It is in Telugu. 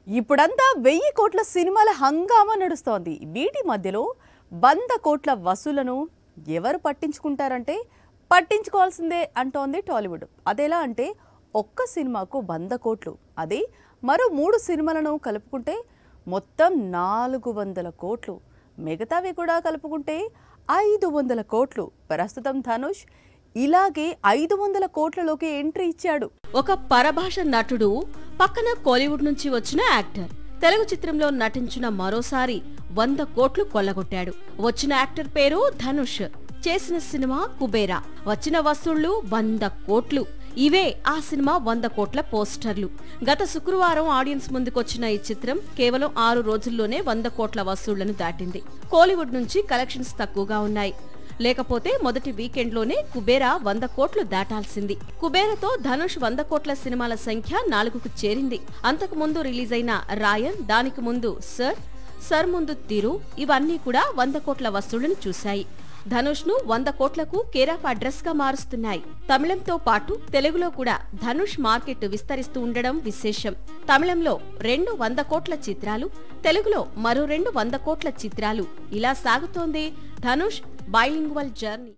ఇప్పుడంతా 1000 కోట్ల సినిమాల హంగామా నడుస్తోంది. వీటి మధ్యలో 100 కోట్ల వసూలను ఎవరు పట్టించుకుంటారంటే పట్టించుకోవాల్సిందే అంటోంది టాలీవుడ్. అదెలా అంటే ఒక్క సినిమాకు 100 కోట్లు, అదే మరో 3 సినిమాలను కలుపుకుంటే మొత్తం 400 కోట్లు, మిగతావి కూడా కలుపుకుంటే 500 కోట్లు. ప్రస్తుతం ధనుష్ ఇలాగే 500 కోట్లలోకి ఎంట్రీ ఇచ్చాడు. ఒక పరభాష నటుడు, పక్కన కోలీవుడ్ నుంచి వచ్చిన యాక్టర్. తెలుగు చిత్రంలో నటించిన మరోసారి 100 కోట్లు కొల్లగొట్టాడు. వచ్చిన యాక్టర్ పేరు ధనుష్. చేసిన సినిమా కుబేరా. వచ్చిన వసూళ్లు 100 కోట్లు. ఇవే ఆ సినిమా 100 కోట్ల పోస్టర్లు. గత శుక్రవారం ఆడియన్స్ ముందుకొచ్చిన ఈ చిత్రం కేవలం 6 రోజుల్లోనే 100 కోట్ల వసూళ్లను దాటింది. కోలీవుడ్ నుంచి కలెక్షన్స్ తక్కువగా ఉన్నాయి. లేకపోతే మొదటి వీకెండ్లోనే కుబేరా 100 కోట్లు దాటాల్సింది. కుబేరాతో ధనుష్ 100 కోట్ల సినిమాల సంఖ్య 4కు చేరింది. అంతకు ముందు రిలీజ్ అయిన రాయన్, దానికి ముందు సర్ ముందు తిరు, ఇవన్నీ కూడా 100 కోట్ల వసూళ్లను చూశాయి. ధనుష్ ను 100 కోట్లకు కేర్ ఆఫ్ అడ్రస్ గా మారుస్తున్నాయి. తమిళంతో పాటు తెలుగులో కూడా ధనుష్ మార్కెట్ విస్తరిస్తూ ఉండడం విశేషం. తమిళంలో 2 100 కోట్ల చిత్రాలు, తెలుగులో మరో 2 100 కోట్ల చిత్రాలు, ఇలా సాగుతోంది ధనుష్ బైలింగ్వల్ జర్నీ.